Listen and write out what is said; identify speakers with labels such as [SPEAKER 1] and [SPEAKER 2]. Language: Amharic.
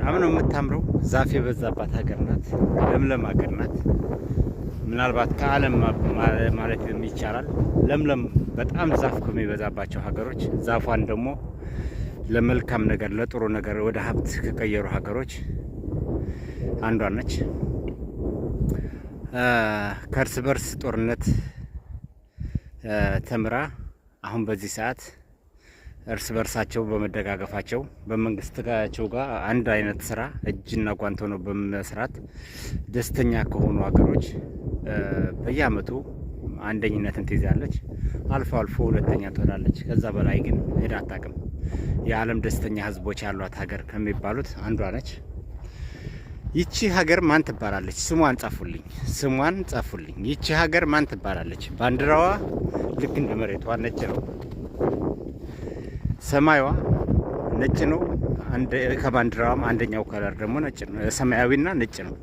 [SPEAKER 1] በጣም ነው የምታምረው። ዛፍ የበዛባት ሀገር ናት። ለምለም ሀገር ናት። ምናልባት ከዓለም ማለት ይቻላል ለምለም በጣም ዛፍ ከሚበዛባቸው ሀገሮች ዛፏን ደግሞ ለመልካም ነገር ለጥሩ ነገር ወደ ሀብት ከቀየሩ ሀገሮች አንዷ ነች። ከእርስ በርስ ጦርነት ተምራ አሁን በዚህ ሰዓት እርስ በርሳቸው በመደጋገፋቸው በመንግስታቸው ጋር አንድ አይነት ስራ እጅና ጓንት ሆነው በመስራት ደስተኛ ከሆኑ ሀገሮች በየአመቱ አንደኝነትን ትይዛለች። አልፎ አልፎ ሁለተኛ ትሆናለች። ከዛ በላይ ግን ሄዳ አታውቅም። የዓለም ደስተኛ ህዝቦች ያሏት ሀገር ከሚባሉት አንዷ ነች። ይቺ ሀገር ማን ትባላለች? ስሟን ጻፉልኝ፣ ስሟን ጻፉልኝ። ይቺ ሀገር ማን ትባላለች? ባንዲራዋ ልክ እንደ መሬቷ ነጭ ነው። ሰማያዋ ነጭ ነው። ከባንዲራዋም አንደኛው ከለር ደግሞ ነጭ ነው፣ ሰማያዊና ነጭ ነው።